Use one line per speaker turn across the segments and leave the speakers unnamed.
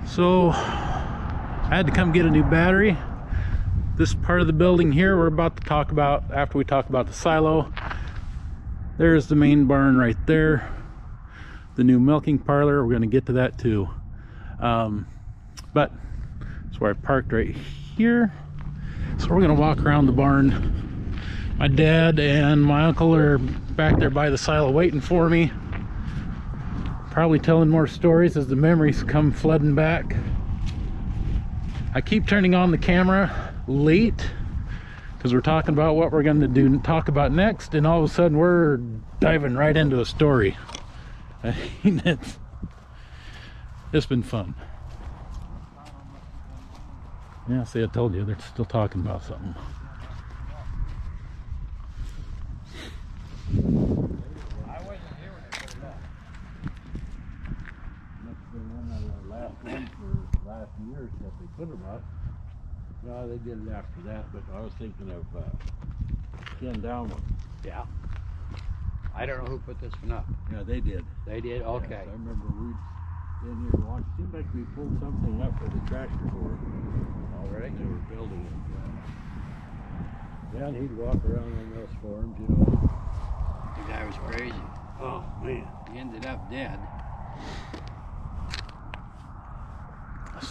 So I had to come get a new battery. This part of the building here we're about to talk about after we talk about the silo. There's the main barn right there. The new milking parlor, we're going to get to that too. But that's where I parked right here. So we're going to walk around the barn. My dad and my uncle are back there by the silo waiting for me. Probably telling more stories as the memories come flooding back. I keep turning on the camera late because we're talking about what we're going to talk about next, and all of a sudden we're diving right into a story. I mean, it's been fun. Yeah, see, I told you, they're still talking about something.
Last years that they put them up. No, they did it after that, but I was thinking of Ken Downman.
Yeah. I don't know who put this one up.
Yeah, they did.
They did? Okay.
Yes, I remember we in here watched. Seemed like we pulled something up with a tractor for them.
Already?
They were building it. Yeah, and he'd walk around on those forums, you know.
The guy was crazy.
Oh, man.
He ended up dead.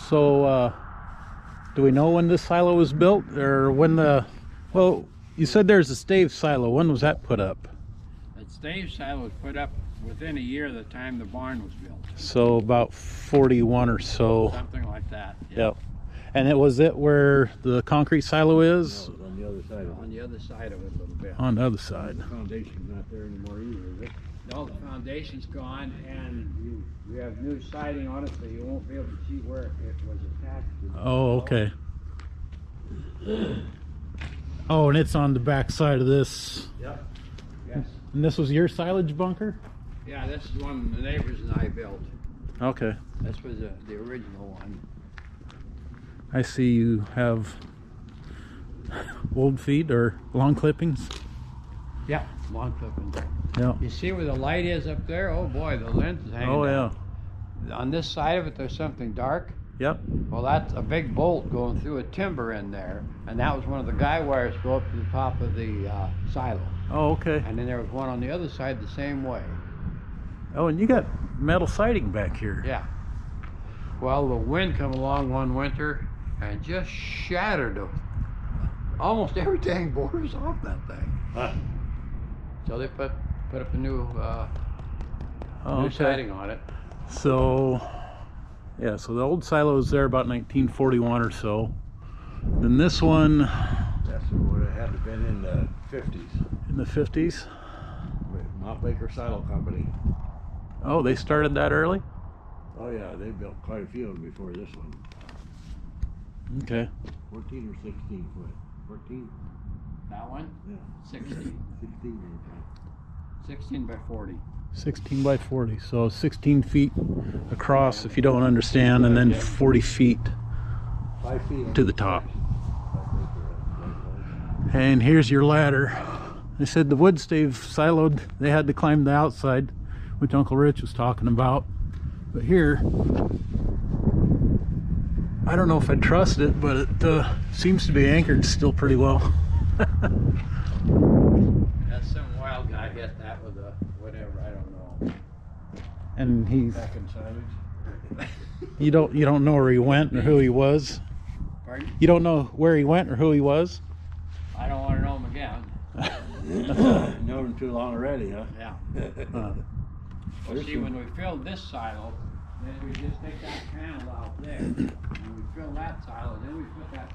So, do we know when this silo was built, or when well, you said there's a stave silo. When was that put up?
That stave silo was put up within a year of the time the barn was built.
So about 41 or so.
Something like that.
Yep. And it was where the concrete silo is?
No, it was on the other side of it.
On the other side of it a little bit.
On the other side.
The foundation's not there anymore either, is it?
No, the foundation's gone, and you have new siding on it, so you won't be able to see where it was attached to.
Oh, okay. Oh, and it's on the back side of this.
Yep. Yes.
And this was your silage bunker?
Yeah, this is one the neighbors and I built.
Okay.
This was the original one.
I see you have old feet or long clippings.
Yeah, long clippings.
Yeah.
You see where the light is up there? Oh boy, the lens is hanging
Oh,
down.
yeah.
On this side of it, there's something dark.
Yep.
Well, that's a big bolt going through a timber in there, and that was one of the guy wires go up to the top of the silo.
Oh, okay.
And then there was one on the other side the same way.
Oh, and you got metal siding back here.
Yeah. Well, the wind come along one winter and just shattered almost every dang borders off that thing.
Huh.
So they put up a new
Okay.
siding on it.
So, yeah, so the old silo was there about 1941 or so. Then this one
That's what it had to been in the 50s.
in the 50s.
With Mount Baker Silo Company.
Oh, they started that early?
Oh yeah, they built quite a few of them before this one.
Okay.
14 or 16 foot. 14?
That one?
Yeah.
16.
16.
16 by 40.
16 by 40. So 16 feet across, if you don't understand, and then 40 feet
5 feet
to the top. And here's your ladder. They said the wood stave siloed, they had to climb the outside, which Uncle Rich was talking about. But here, I don't know if I trust it, but it seems to be anchored still pretty well.
That's some wild guy hit that with a whatever, I don't know.
And he's,
Back in silage.
you don't know where he went or who he was.
Pardon?
You don't know where he went or who he was?
I don't want to know him again.
Known him too long already, huh?
Yeah.
Uh,
Well, see, when we filled this silo, then we just take that panel out there, and we fill that silo, then we put that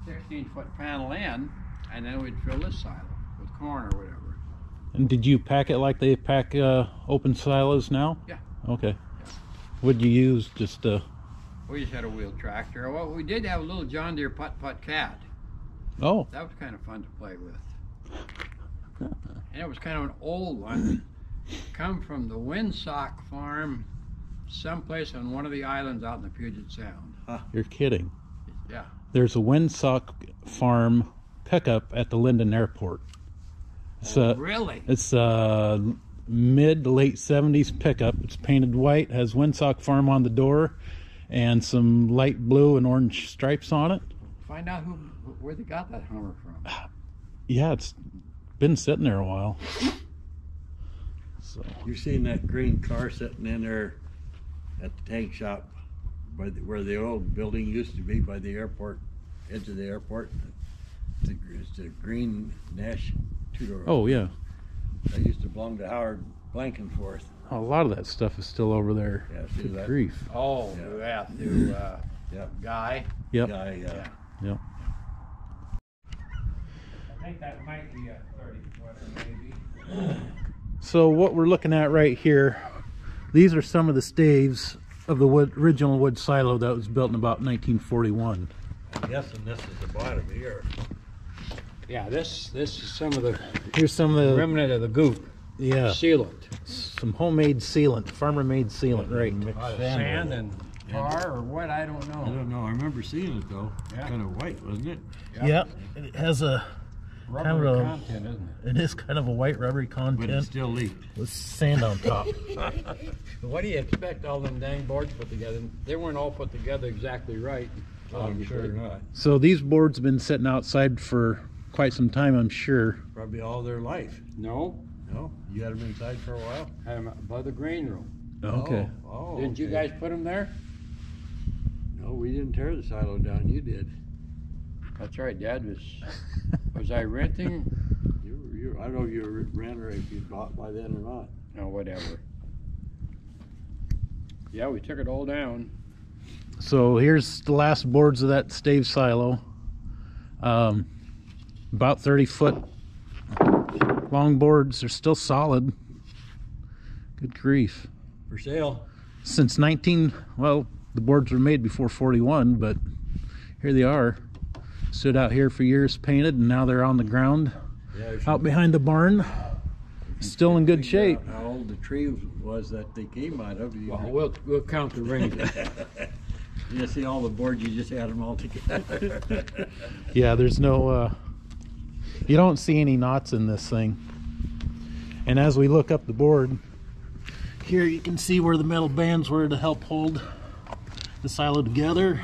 16-foot panel in, and then we'd fill this silo with corn or whatever.
and did you pack it like they pack open silos now?
Yeah.
Okay. What'd you use? Just
We just had a wheel tractor. Well, we did have a little John Deere putt-putt cat.
oh,
That was kind of fun to play with. And it was kind of an old one. Come from the Windsock farm someplace on one of the islands out in the Puget Sound.
you're kidding.
Yeah.
There's a Windsock farm pickup at the Linden Airport. It's
Really?
It's mid to late 70s pickup. It's painted white, has Windsock Farm on the door, and some light blue and orange stripes on it.
Find out where they got that Hummer from.
Yeah, it's been sitting there a while. So
You've seen that green car sitting in there at the tank shop by where the old building used to be by the airport, edge of the airport. It's a green Nash two-door.
oh yeah,
That used to belong to Howard Blankenforth.
a lot of that stuff is still over there.
Yeah, see
Good
that?
grief.
Oh,
Yeah.
through
Yeah.
Guy.
Yep.
Guy,
Yep.
I think that might be a 30-footer, maybe.
So what we're looking at right here, these are some of the staves of the original wood silo that was built in about 1941.
I'm guessing this is the bottom here.
Yeah, this is some of the
Here's some of the
remnant of the goop.
yeah,
Sealant.
some homemade sealant, farmer-made sealant, right?
Sand and tar or what, I don't
I
know.
don't know. I remember seeing it though.
Yeah.
Kind of white, wasn't it?
Yep. It has a
Rubber
kind of
content, isn't it?
it is kind of a white rubbery
But it
content
still leaked.
with sand on top.
What do you expect all them dang boards put together? They weren't all put together exactly right.
I'm sure not.
So these boards have been sitting outside for quite some time, I'm sure.
Probably all their life.
No,
No? You had them inside for a while?
had 'em above the grain room.
Okay.
Oh,
Didn't you
okay.
guys put them there?
No, we didn't tear the silo down. You did.
That's right, Dad. Was I renting?
I don't know if you were a renter if you bought by then or not.
No, whatever. Yeah, we took it all down.
So here's the last boards of that stave silo. About 30-foot long boards. They're still solid. Good grief.
For sale.
Since well, the boards were made before 41, but here they are. Stood out here for years painted, and now they're on the ground
Yeah,
out behind the barn. Still in good shape.
How old the tree was that they came out of.
Well, we'll count the rings.
You see all the boards, you just had them all together.
Yeah, there's no, you don't see any knots in this thing. And as we look up the board, here you can see where the metal bands were to help hold the silo together.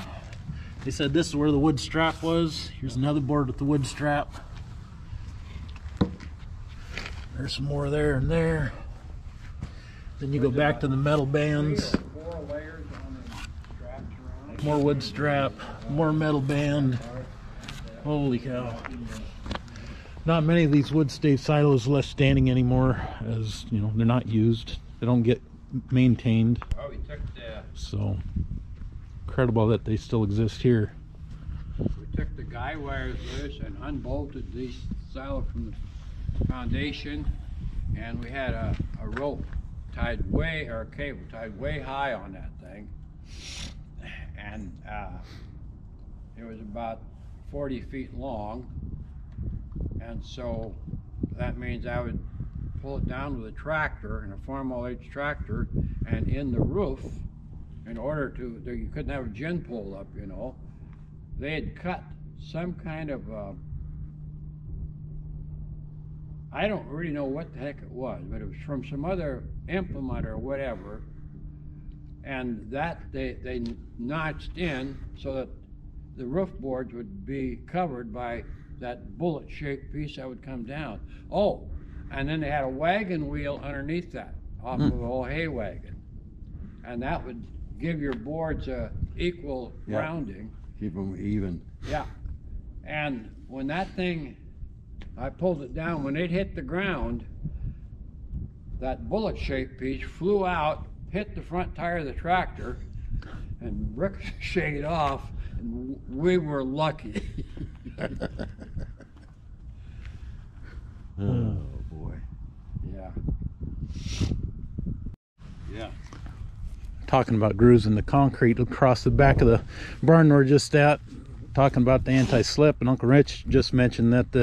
They said this is where the wood strap was. Here's another board with the wood strap. There's some more there and there. Then you go back to the metal bands.
4 layers on the straps around.
More wood strap, more metal band. Holy cow. Not many of these wood stave silos left standing anymore, as you know, they're not used. They don't get maintained.
Oh, we took the
So incredible that they still exist here.
guy wires loose and unbolted these silo from the foundation, and we had a rope tied or a cable tied way high on that thing, and it was about 40 feet long, and so that means I would pull it down with a tractor, and a Farmall H tractor, and in the roof, in order to, you couldn't have a gin pole up, you know, they had cut some kind of I don't really know what the heck it was, but it was from some other implement or whatever, and that they notched in so that the roof boards would be covered by that bullet-shaped piece that would come down. Oh, and then they had a wagon wheel underneath that, off of a old hay wagon, and that would give your boards a equal rounding.
Keep them even.
Yeah, and when that thing, I pulled it down, when it hit the ground, that bullet-shaped piece flew out, hit the front tire of the tractor, and ricocheted off, and we were lucky.
Oh boy.
Yeah.
Yeah.
Talking about grooves in the concrete across the back of the barn we're just at, talking about the anti-slip, and Uncle Rich just mentioned that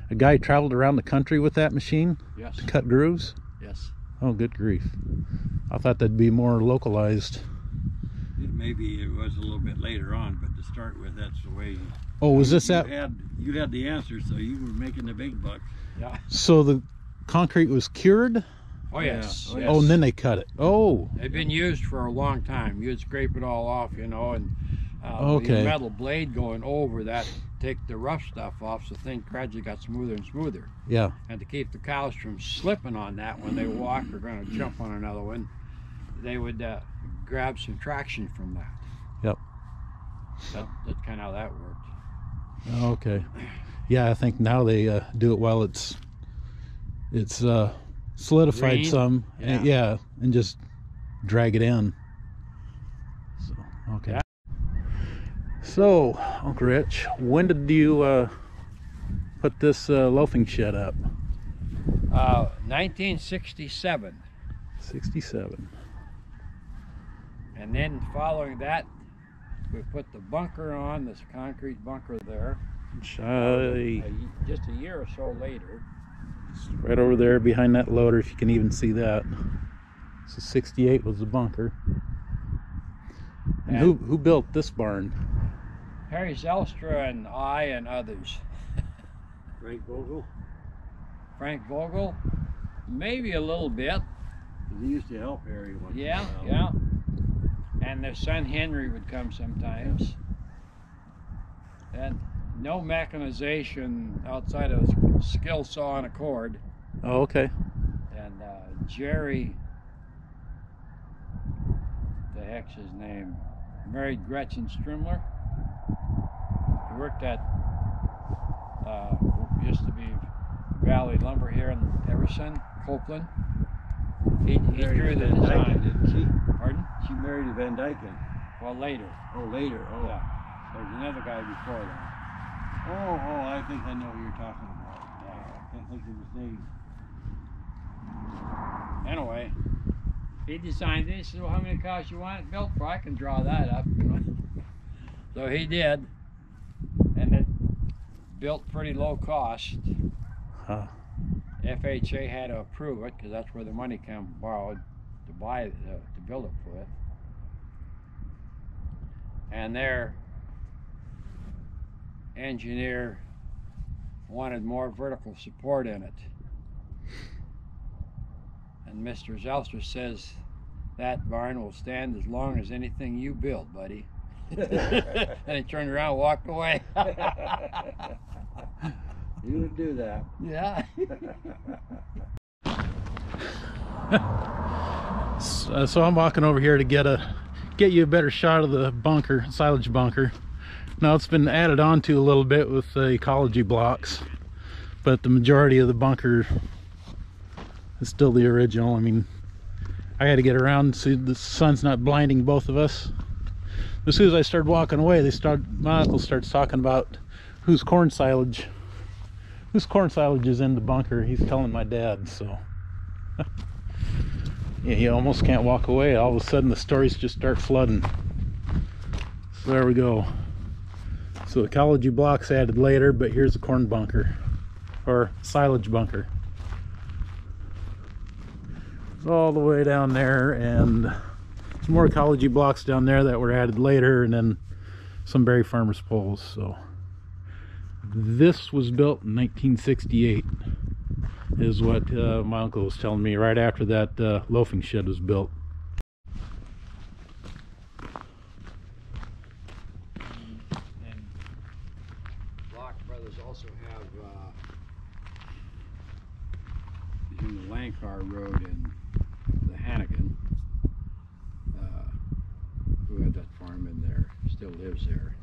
a guy traveled around the country with that machine
Yes.
to cut grooves.
Yes.
Oh, good grief. I thought that'd be more localized.
Maybe it was a little bit later on, but to start with, that's the way.
Oh, was this that?
You had the answer, so you were making the big bucks.
Yeah.
So the concrete was cured?
Oh yes.
Yeah.
Yes.
Oh, and then they cut it. Oh,
They've been used for a long time. You'd scrape it all off, you know, and with your
okay.
metal blade going over that, take the rough stuff off, so things gradually got smoother and smoother.
Yeah.
And to keep the cows from slipping on that when they walk or going to jump on another one, they would grab some traction from that.
Yep.
That's kind of how that worked.
Okay. Yeah, I think now they do it while it's solidified
Green?
some.
Yeah.
And just drag it in. So, okay.
Yeah.
So, Uncle Rich, when did you put this loafing shed up?
1967.
67.
And then following that, we put the bunker on, this concrete bunker there.
Just
Just a year or so later.
right over there behind that loader, if you can even see that. So 68 was the bunker. And who built this barn?
Harry Zelstra and I and others.
Frank Vogel.
Frank Vogel, maybe a little bit.
He used to help Harry once in a
Yeah,
while.
yeah. And their son Henry would come sometimes. And no mechanization outside of a skill saw and a cord.
Oh, okay.
And Jerry, the heck's his name, married Gretchen Strimler. He worked at used to be Valley Lumber here in Everson, Copeland. He drew the
Van Dyken,
design.
didn't she?
Pardon?
She married a Van Dyken.
Well, later.
Oh, later. Oh.
Yeah. There's another guy before that.
Oh, I think I know who you're talking about. I can't think of his name.
Anyway, he designed it. He said, well, how many cows you want it built for? I can draw that up. You know? So he did. And it built pretty low cost.
Huh.
FHA had to approve it because that's where the money came borrowed to buy it, to build it with. And their engineer wanted more vertical support in it. And Mr. Zelstra says that barn will stand as long as anything you build, buddy. And he turned around and walked away.
You would do that.
Yeah.
So I'm walking over here to get you a better shot of the bunker, silage bunker. Now it's been added on to a little bit with the ecology blocks, but the majority of the bunker is still the original. I mean, I had to get around so the sun's not blinding both of us. As soon as I started walking away, my uncle starts talking about whose corn silage is in the bunker. He's telling my dad, so yeah, you almost can't walk away. All of a sudden the stories just start flooding. So there we go. So ecology blocks added later, but here's the corn bunker, or silage bunker. It's all the way down there, and some more ecology blocks down there that were added later, and then some Berry Farmers poles. So this was built in 1968 is what my uncle was telling me, right after that loafing shed was built.
And Block Brothers also have between the Lancar Road and the Hannigan, who had that farm in there, still lives there.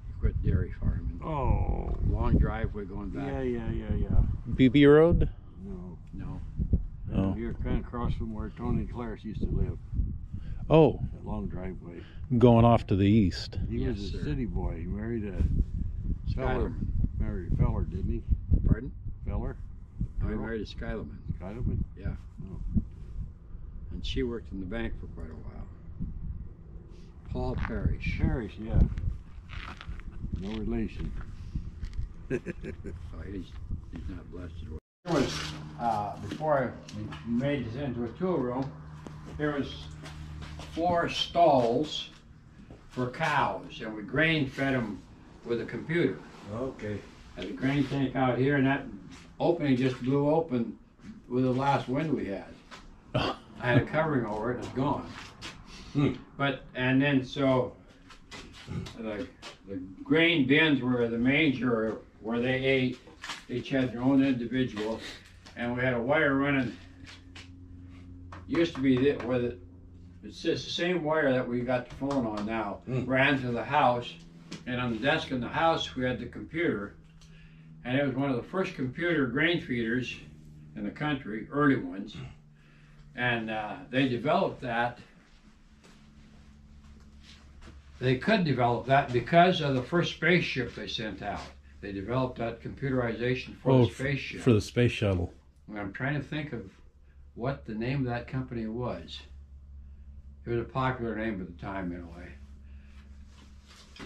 He quit dairy farming.
Oh.
Long driveway going back.
Yeah.
BB Road?
No.
Oh.
You're kind of across from where Tony and Clarice used to live.
Oh,
That long driveway.
going off to the east.
He
Yes,
was a
sir.
city boy. He married a feller.
Skylerman.
Married a feller, didn't he?
Pardon?
Feller?
I
Girl?
married a Skylerman.
Skylerman?
Yeah.
Oh.
And she worked in the bank for quite a while. Paul Parrish.
Parrish, yeah. No relation.
Oh, he's not blessed as well. There was, before we made this into a tool room, there was 4 stalls for cows, and we grain fed them with a computer.
Okay.
Had a grain tank out here, and that opening just blew open with the last wind we had. I had a covering over it, and it's gone. But, and then so, the grain bins were the major, where they ate. Each had their own individual, and we had a wire running. Used to be where it's just the same wire that we got the phone on now. Ran to the house, and on the desk in the house we had the computer, and it was one of the first computer grain feeders in the country, early ones, and they developed that. They could develop that because of the first spaceship they sent out. They developed that computerization for the spaceship.
For the space shuttle.
I'm trying to think of what the name of that company was. It was a popular name at the time, anyway.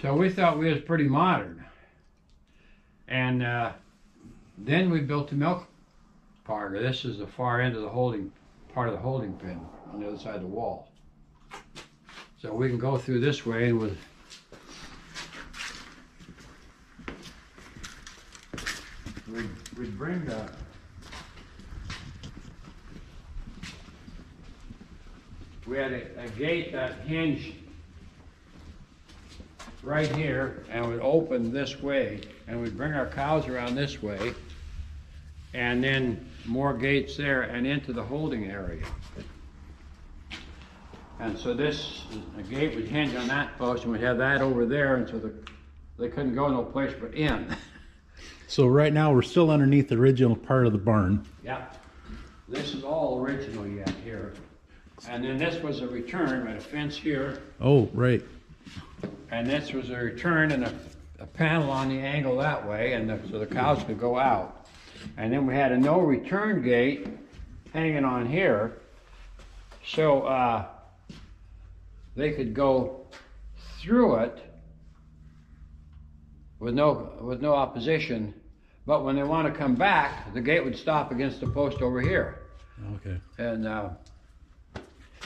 So we thought we was pretty modern. And then we built the milk parlor. This is the far end of the holding, part of the holding pen on the other side of the wall. So we can go through this way with we'd bring the we had a gate that hinged right here and would open this way, and we'd bring our cows around this way, and then more gates there and into the holding area. And so this, a gate would hinge on that post, and we'd have that over there, and so they couldn't go no place but in.
So right now we're still underneath the original part of the barn.
Yeah. This is all original yet here. And then this was a return with a fence here.
Oh, right.
And this was a return and a panel on the angle that way, and so the cows could go out. And then we had a no return gate hanging on here. So they could go through it with no opposition, but when they want to come back, the gate would stop against the post over here.
Okay.
And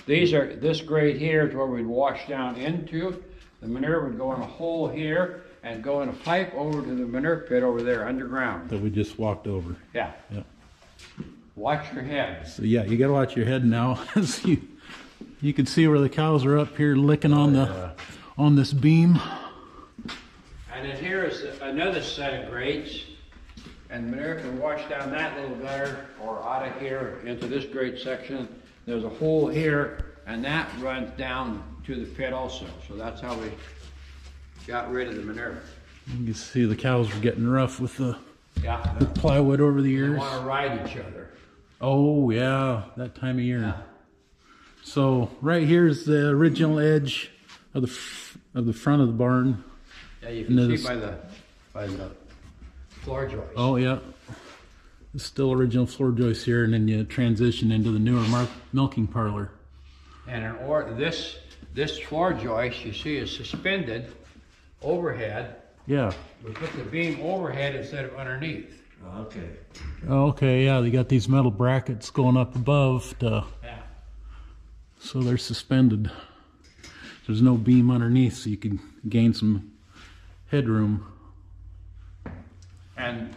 this grate here is where we'd wash down into. The manure would go in a hole here and go in a pipe over to the manure pit over there underground.
That we just walked over.
Yeah.
Yeah.
Watch your head.
So yeah, you got to watch your head now. You can see where the cows are up here licking on this beam.
And then here is another set of grates, and manure can wash down that little gutter or out of here into this grate section. There's a hole here, and that runs down to the pit also. So that's how we got rid of the manure.
You can see the cows were getting rough with the
Yeah.
plywood over the years.
They want to ride each other.
Oh yeah, that time of year. Yeah. So right here is the original edge of the front of the barn.
Yeah, you can see by the floor joist.
Oh yeah, it's still original floor joist here, and then you transition into the newer milking parlor.
And this floor joist you see is suspended overhead.
Yeah.
We put the beam overhead instead of underneath.
Okay.
Okay, yeah, they got these metal brackets going up above
Yeah.
So they're suspended. There's no beam underneath, so you can gain some headroom.
And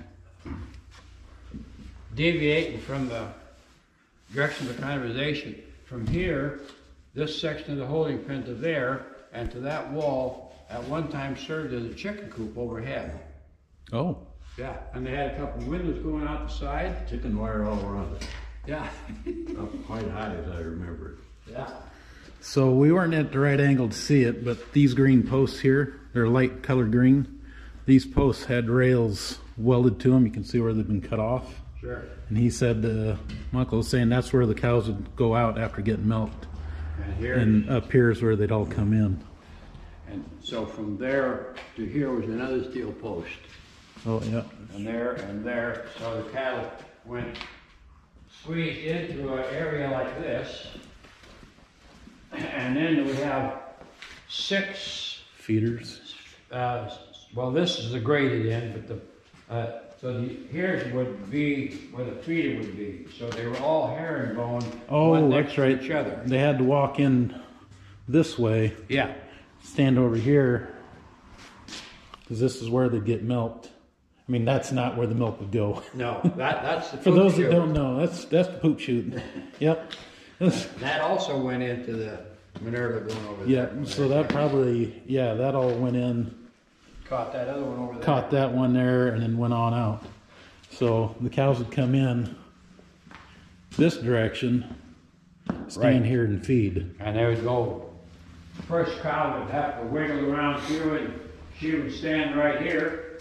deviating from the direction of the conversation, from here, this section of the holding pen to there, and to that wall, at one time served as a chicken coop overhead.
Oh.
Yeah, and they had a couple windows going out the side.
Chicken wire all around it.
Yeah.
Up quite high as I remember it.
Yeah.
So we weren't at the right angle to see it, but these green posts here, they're light colored green. These posts had rails welded to them. You can see where they've been cut off.
Sure.
And he said, my uncle was saying that's where the cows would go out after getting milked. And up here is where they'd all come in.
And so from there to here was another steel post.
Oh yeah.
And there, so the cattle went squeezed into an area like this. And then we have 6
feeders.
Well, this is the graded end, but here would be where the feeder would be. So they were all herringbone.
Oh,
next
that's right.
to each other.
They had to walk in this way.
Yeah.
Stand over here, because this is where they'd get milked. I mean, that's not where the milk would go.
No, that's the
For
poop
those
chute.
that don't know, that's the poop chute. Yep.
That also went into the Minerva going over
Yeah,
there.
so that probably, yeah, that all went in,
Caught that other one over there.
caught that one there, and then went on out. So the cows would come in this direction, stand
Right.
here and feed.
And they would go, first cow would have to wiggle around through and she would stand right here.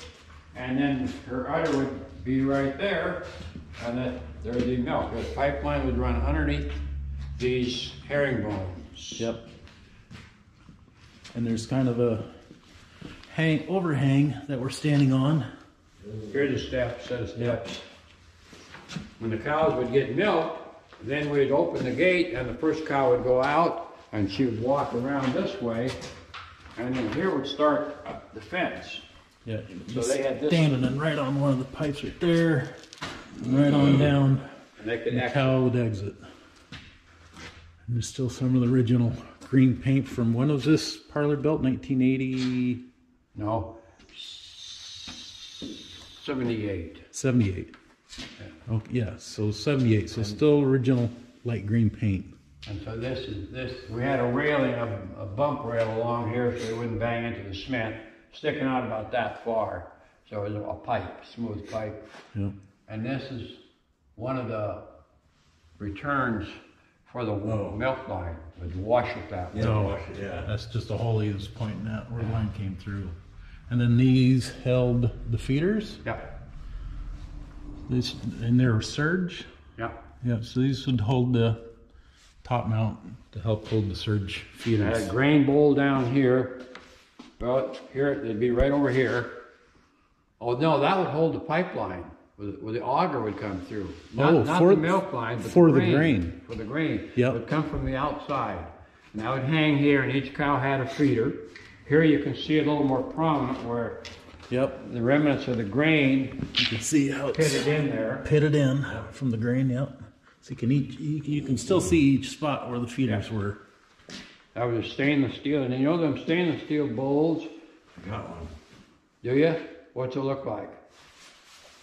And then her udder would be right there. And then there'd be milk. The pipeline would run underneath these herringbones.
Yep. And there's kind of a overhang that we're standing on.
Here's a set of steps. When the cows would get milk, then we'd open the gate and the first cow would go out and she would walk around this way. And then here would start the fence.
Yeah.
So they had this.
Standing and right on one of the pipes right there, and right on down.
And they could
The
exit.
cow would exit. And there's still some of the original green paint from, when was this parlor built? 1980?
No. 78.
78. Oh, yeah, so 78. So still original light green paint.
And so this, we had a railing, a bump rail along here so it wouldn't bang into the cement, sticking out about that far. So it was a pipe, smooth pipe.
Yep.
And this is one of the returns for the milk line, would wash it that way.
No, that's just a hole he was pointing at where the line came through. And then these held the feeders.
Yeah,
These, and they were surge.
yeah.
Yeah, so these would hold the top mount to help hold the surge
I
feeders.
had a grain bowl down here. Well, here, it'd be right over here. Oh no, that would hold the pipeline, where the auger would come through. Not
for
the milk line, but
for
the
the grain.
For the grain.
Yep.
It would come from the outside. And that would hang here, and each cow had a feeder. Here you can see it a little more prominent where
Yep.
the remnants of the grain
You can see how it's
pitted in there.
pitted in from the grain. Yep. So you can still see each spot where the feeders were.
That was a stainless steel, and you know them stainless steel bowls?
Got one.
Do you? What's it look like?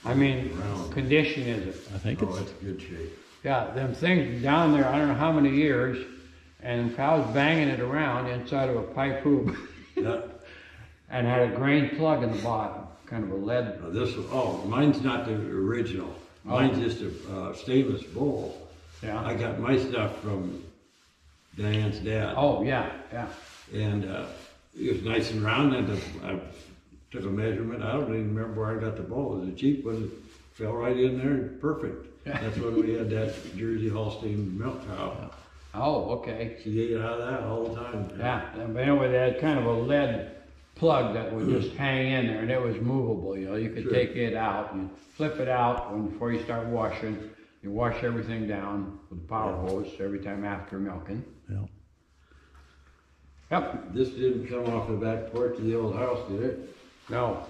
I mean,
Round.
condition is it?
I think
Oh,
it's
it's good shape.
Yeah, them things down there, I don't know how many years, and cows banging it around inside of a pipe hoop,
Yeah.
and had a grain plug in the bottom, kind of a lead.
Mine's not the original. Mine's just a stainless bowl.
Yeah.
I got my stuff from Diane's dad.
Oh, yeah, yeah.
And it was nice and round, and I took a measurement. I don't even remember where I got the bowl. It was a cheap one. It fell right in there, perfect.
Yeah.
That's when we had that Jersey Holstein milk cow.
Oh, okay.
She ate out of that all the time.
Yeah, but anyway, they had kind of a lead plug that would just hang in there, and it was movable, you know. You could
Sure.
take it out, and flip it out before you start washing. You wash everything down with the power hose every time after milking.
yeah.
Yep.
This didn't come off the back porch of the old house, did it?
No.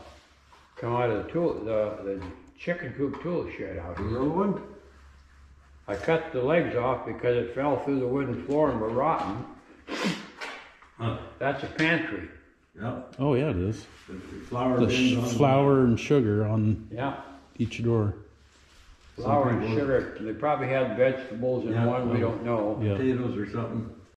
Come out of the chicken coop tool shed out
The
here.
little one?
I cut the legs off because it fell through the wooden floor and were rotten.
Huh.
That's a pantry.
Yeah.
Oh yeah, it is.
The flour
The
bins on
flour and sugar on
Yeah.
each door.
Flour and
people-
sugar. They probably had vegetables in
Yeah,
one, we don't know.
Yeah.
potatoes or something.